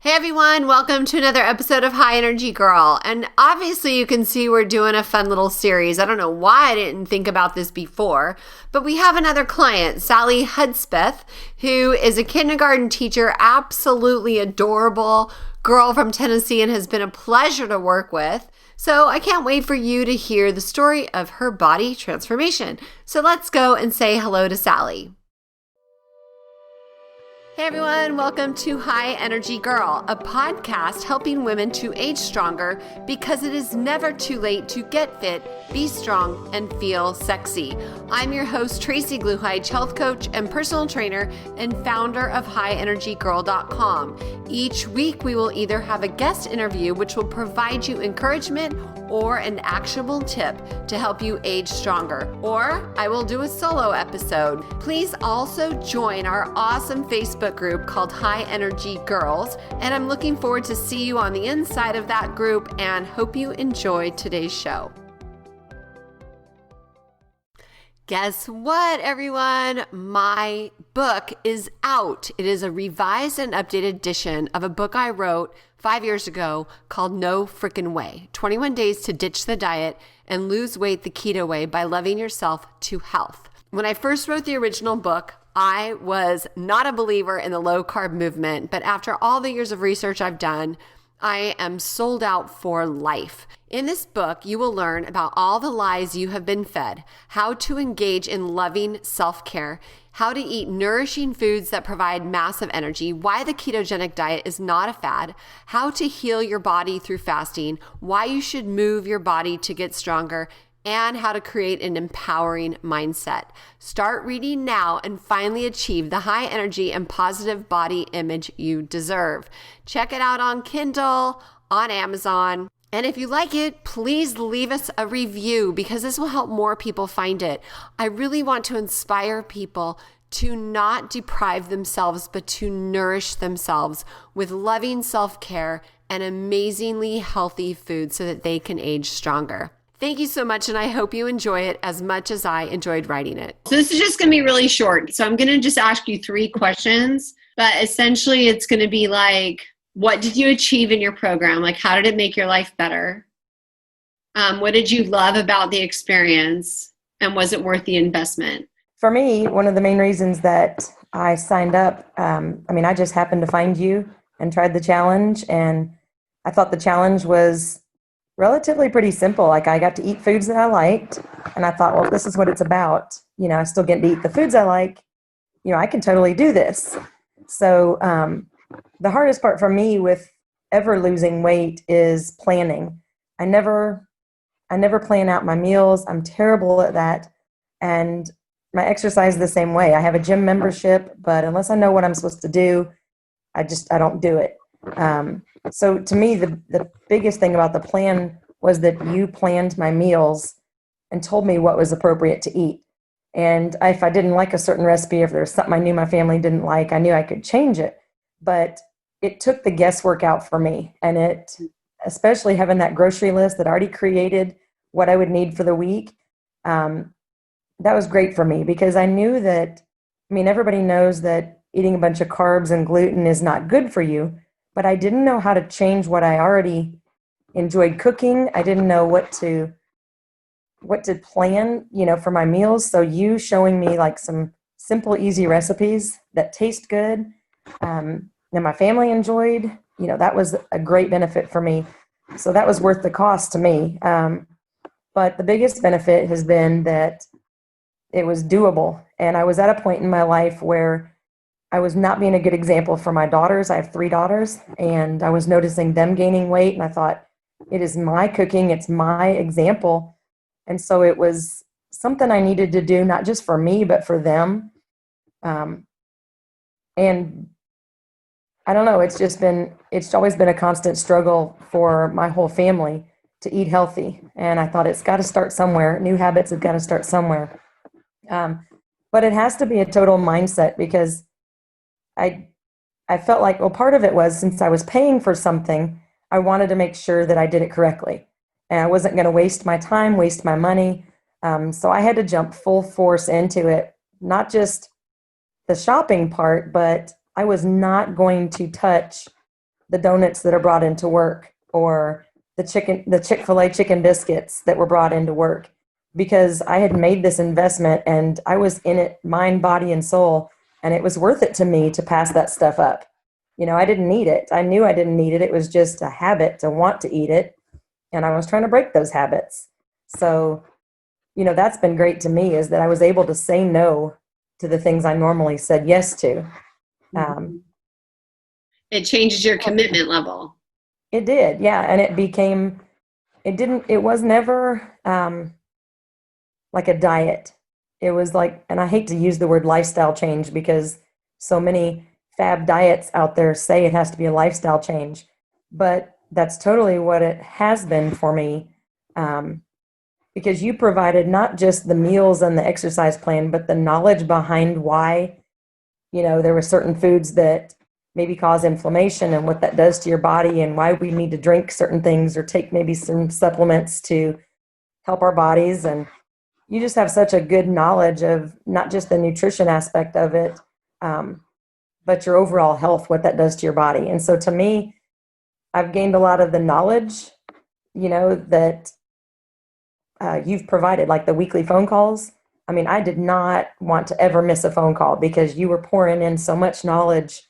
Hey everyone, welcome to another episode of High Energy Girl. And obviously you can see we're doing a fun little series. I don't know why I didn't think about this before, but we have another client, Sally Hudspeth, who is a kindergarten teacher, absolutely adorable girl from Tennessee, and has been a pleasure to work with. So I can't wait for you to hear the story of her body transformation. So let's go and say hello to Sally. Hey everyone, welcome to High Energy Girl, a podcast helping women to age stronger because it is never too late to get fit, be strong, and feel sexy. I'm your host, Tracy Gluhide, health coach and personal trainer and founder of highenergygirl.com. Each week we will either have a guest interview which will provide you encouragement or an actionable tip to help you age stronger, or I will do a solo episode. Please also join our awesome Facebook group called High Energy Girls, and I'm looking forward to see you on the inside of that group and hope you enjoy today's show. Guess what, everyone? My book is out. It is a revised and updated edition of a book I wrote 5 years ago called No Frickin' Way, 21 Days to Ditch the Diet and Lose Weight the Keto Way by Loving Yourself to Health. When I first wrote the original book, I was not a believer in the low-carb movement, but after all the years of research I've done, I am sold out for life. In this book, you will learn about all the lies you have been fed, how to engage in loving self-care, how to eat nourishing foods that provide massive energy, why the ketogenic diet is not a fad, how to heal your body through fasting, why you should move your body to get stronger, and how to create an empowering mindset. Start reading now and finally achieve the high energy and positive body image you deserve. Check it out on Kindle, on Amazon. And if you like it, please leave us a review because this will help more people find it. I really want to inspire people to not deprive themselves, but to nourish themselves with loving self-care and amazingly healthy food so that they can age stronger. Thank you so much, and I hope you enjoy it as much as I enjoyed writing it. So this is just going to be really short. So I'm going to just ask you 3 questions, but essentially it's going to be like, what did you achieve in your program? Like, how did it make your life better? What did you love about the experience? And was it worth the investment? For me, one of the main reasons that I signed up, I just happened to find you and tried the challenge, and I thought the challenge was relatively pretty simple. Like, I got to eat foods that I liked, and I thought, well, this is what it's about. I still get to eat the foods I like. I can totally do this. So the hardest part for me with ever losing weight is planning. I never plan out my meals. I'm terrible at that. And my exercise is the same way. I have a gym membership, but unless I know what I'm supposed to do, I don't do it. So to me, the biggest thing about the plan was that you planned my meals and told me what was appropriate to eat. And if I didn't like a certain recipe, if there was something I knew my family didn't like, I knew I could change it. But it took the guesswork out for me. And it, especially having that grocery list that already created what I would need for the week, that was great for me because I knew that, everybody knows that eating a bunch of carbs and gluten is not good for you. But I didn't know how to change what I already enjoyed cooking. I didn't know what to plan, for my meals. So you showing me like some simple, easy recipes that taste good, that my family enjoyed, that was a great benefit for me. So that was worth the cost to me. But the biggest benefit has been that it was doable. And I was at a point in my life where I was not being a good example for my daughters. I have 3 daughters, and I was noticing them gaining weight, and I thought, it is my cooking, it's my example. And so it was something I needed to do, not just for me, but for them. And I don't know, it's always been a constant struggle for my whole family to eat healthy. And I thought it's got to start somewhere. New habits have got to start somewhere. But it has to be a total mindset because I felt like, well, part of it was since I was paying for something, I wanted to make sure that I did it correctly. And I wasn't going to waste my time, waste my money. So I had to jump full force into it, not just the shopping part, but I was not going to touch the donuts that are brought into work, or the Chick-fil-A chicken biscuits that were brought into work, because I had made this investment and I was in it mind, body, and soul, and it was worth it to me to pass that stuff up. I didn't need it. I knew I didn't need it. It was just a habit to want to eat it, and I was trying to break those habits. So, that's been great to me, is that I was able to say no to the things I normally said yes to. It changes your commitment level. It did, yeah. And it was never like a diet. It was like, and I hate to use the word lifestyle change because so many fad diets out there say it has to be a lifestyle change, but that's totally what it has been for me. Because you provided not just the meals and the exercise plan, but the knowledge behind why, there were certain foods that maybe cause inflammation and what that does to your body, and why we need to drink certain things or take maybe some supplements to help our bodies. And you just have such a good knowledge of not just the nutrition aspect of it, but your overall health, what that does to your body. And so to me, I've gained a lot of the knowledge, that you've provided, like the weekly phone calls. I mean, I did not want to ever miss a phone call because you were pouring in so much knowledge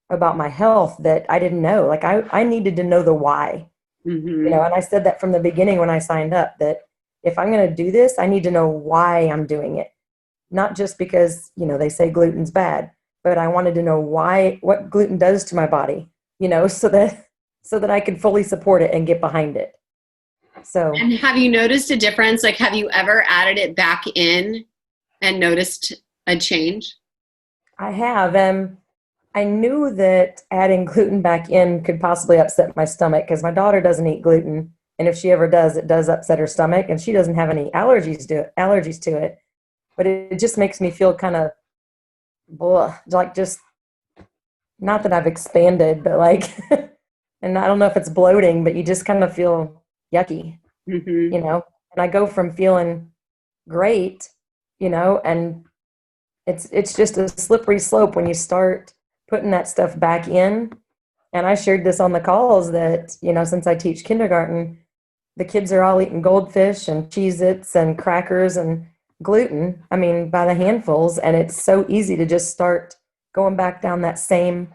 about my health that I didn't know. Like I needed to know the why, and I said that from the beginning when I signed up, that if I'm going to do this, I need to know why I'm doing it. Not just because, they say gluten's bad, but I wanted to know what gluten does to my body, so that I could fully support it and get behind it. So, and have you noticed a difference? Like, have you ever added it back in and noticed a change? I have. I knew that adding gluten back in could possibly upset my stomach because my daughter doesn't eat gluten. And if she ever does, it does upset her stomach, and she doesn't have any allergies to it. But it just makes me feel kind of like, just not that I've expanded, but like, and I don't know if it's bloating, but you just kind of feel yucky, and I go from feeling great, and it's just a slippery slope when you start putting that stuff back in. And I shared this on the calls that, since I teach kindergarten, the kids are all eating goldfish and Cheez-Its and crackers and gluten, I mean, by the handfuls. And it's so easy to just start going back down that same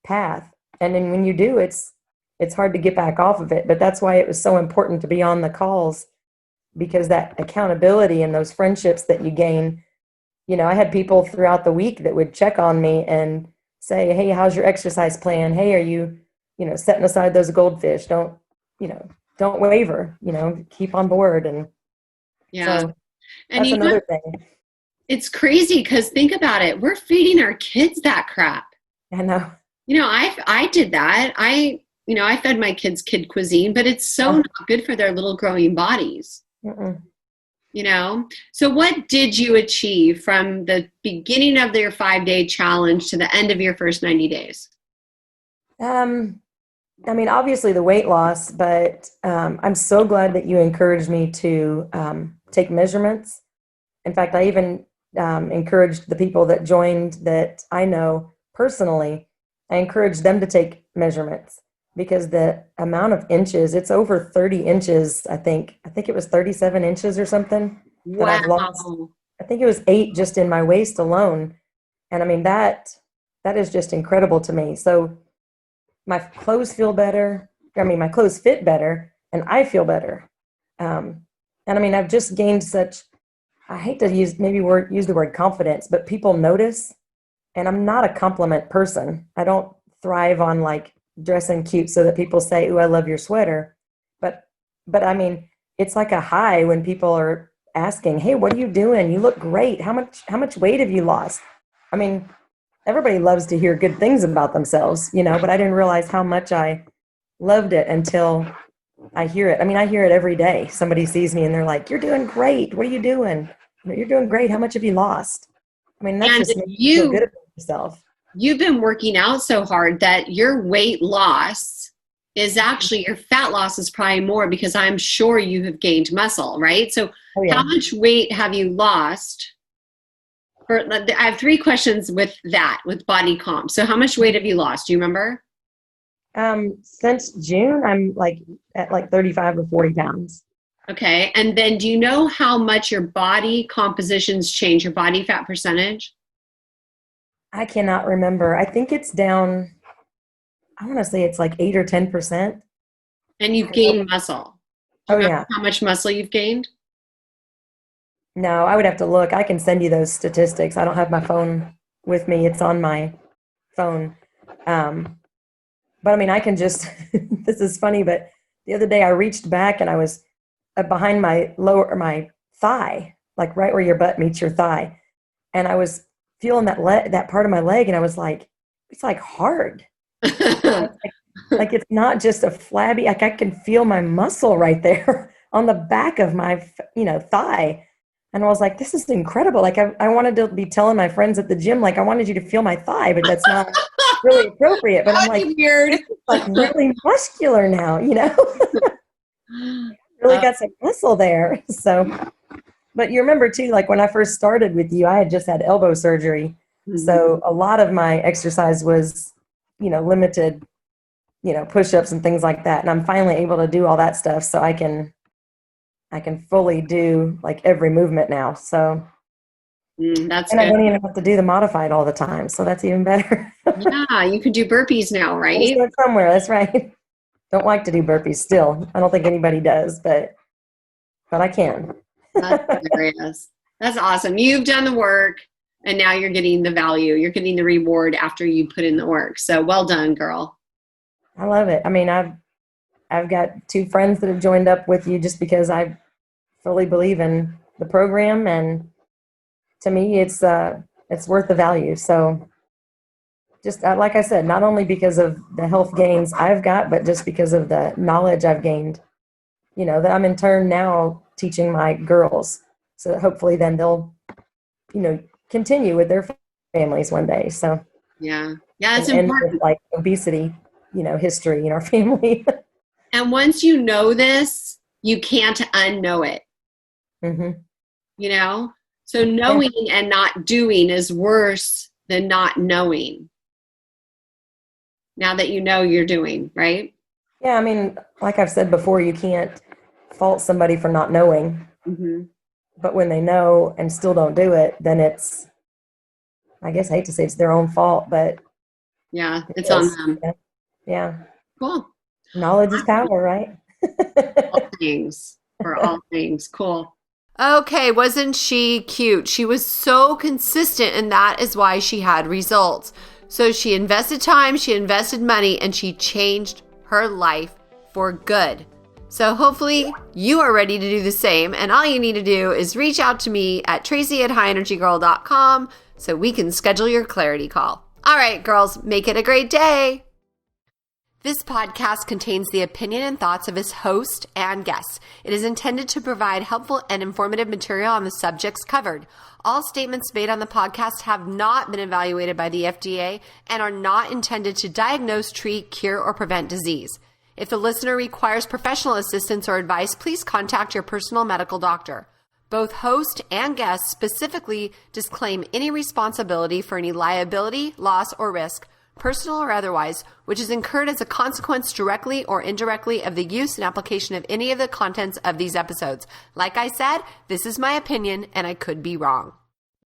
path. And then when you do, it's hard to get back off of it. But that's why it was so important to be on the calls, because that accountability and those friendships that you gain, I had people throughout the week that would check on me and say, hey, how's your exercise plan? Hey, are you, setting aside those goldfish? Don't waver, keep on board. And yeah, so and that's another thing. It's crazy because think about it. We're feeding our kids that crap. I know. I did that. I fed my kids kid cuisine, but it's so not good for their little growing bodies. So what did you achieve from the beginning of your 5-day challenge to the end of your first 90 days? I mean, obviously the weight loss, but I'm so glad that you encouraged me to take measurements. In fact, I even encouraged the people that joined that I know personally, I encouraged them to take measurements, because the amount of inches, it's over 30 inches, I think it was 37 inches or something that I've lost. I think it was 8 just in my waist alone. And I mean, that is just incredible to me. So my clothes feel better. I mean, my clothes fit better and I feel better. And I mean, I've just gained such, I hate to use the word confidence, but people notice, and I'm not a compliment person. I don't thrive on like dressing cute so that people say, "Ooh, I love your sweater." But I mean, it's like a high when people are asking, "Hey, what are you doing? You look great. How much weight have you lost?" I mean, everybody loves to hear good things about themselves, but I didn't realize how much I loved it until I hear it. I mean, I hear it every day. Somebody sees me and they're like, "You're doing great. What are you doing? You're doing great. How much have you lost?" I mean, that's just makes you feel good about yourself. You've been working out so hard that your weight loss is actually, your fat loss is probably more, because I'm sure you have gained muscle, right? So how much weight have you lost? I have 3 questions with body comp. So how much weight have you lost? Do you remember? Since June, I'm like at like 35 or 40 pounds. Okay. And then do you know how much your body compositions change, your body fat percentage? I cannot remember. I think it's down, I want to say it's like 8 or 10%. And you've gained muscle. Do Oh, you remember yeah. how much muscle you've gained? No, I would have to look. I can send you those statistics. I don't have my phone with me. It's on my phone. But I mean, I can just, this is funny, but the other day I reached back and I was behind my thigh, like right where your butt meets your thigh. And I was feeling that part of my leg. And I was like, it's like hard. Like it's not just a flabby, like I can feel my muscle right there on the back of my, thigh. And I was like, this is incredible. Like I wanted to be telling my friends at the gym, like I wanted you to feel my thigh, but that's not really appropriate. But I'm like, weird. this is like really muscular now, really got some muscle there. So, but you remember too, like when I first started with you, I had just had elbow surgery. Mm-hmm. So a lot of my exercise was, limited, push-ups and things like that. And I'm finally able to do all that stuff. So I can fully do like every movement now. So that's and good. I don't even have to do the modified all the time. So that's even better. Yeah, you can do burpees now, right? Start somewhere. That's right. Don't like to do burpees still. I don't think anybody does, but I can. That's hilarious. That's awesome. You've done the work and now you're getting the value. You're getting the reward after you put in the work. So well done, girl. I love it. I mean, I've got 2 friends that have joined up with you just because I fully believe in the program, and to me, it's worth the value. So, just like I said, not only because of the health gains I've got, but just because of the knowledge I've gained, that I'm in turn now teaching my girls, so that hopefully then they'll, continue with their families one day. So, yeah, it's and important. with like obesity, history in our family. And once you know this, you can't unknow it. Mm-hmm. So knowing and not doing is worse than not knowing. Now that you know you're doing, right? Yeah, I mean, like I've said before, you can't fault somebody for not knowing. Mm-hmm. But when they know and still don't do it, then it's, I guess I hate to say it's their own fault, but yeah, it's on them. Yeah. Cool. Knowledge is power, right? All things. For all things. Cool. Okay, wasn't she cute? She was so consistent, and that is why she had results. So she invested time, she invested money, and she changed her life for good. So hopefully you are ready to do the same, and all you need to do is reach out to me at tracy@highenergygirl.com so we can schedule your clarity call. All right, girls, make it a great day. This podcast contains the opinion and thoughts of its host and guests. It is intended to provide helpful and informative material on the subjects covered. All statements made on the podcast have not been evaluated by the FDA and are not intended to diagnose, treat, cure, or prevent disease. If the listener requires professional assistance or advice, please contact your personal medical doctor. Both host and guest specifically disclaim any responsibility for any liability, loss, or risk, personal or otherwise, which is incurred as a consequence directly or indirectly of the use and application of any of the contents of these episodes. Like I said, this is my opinion and I could be wrong.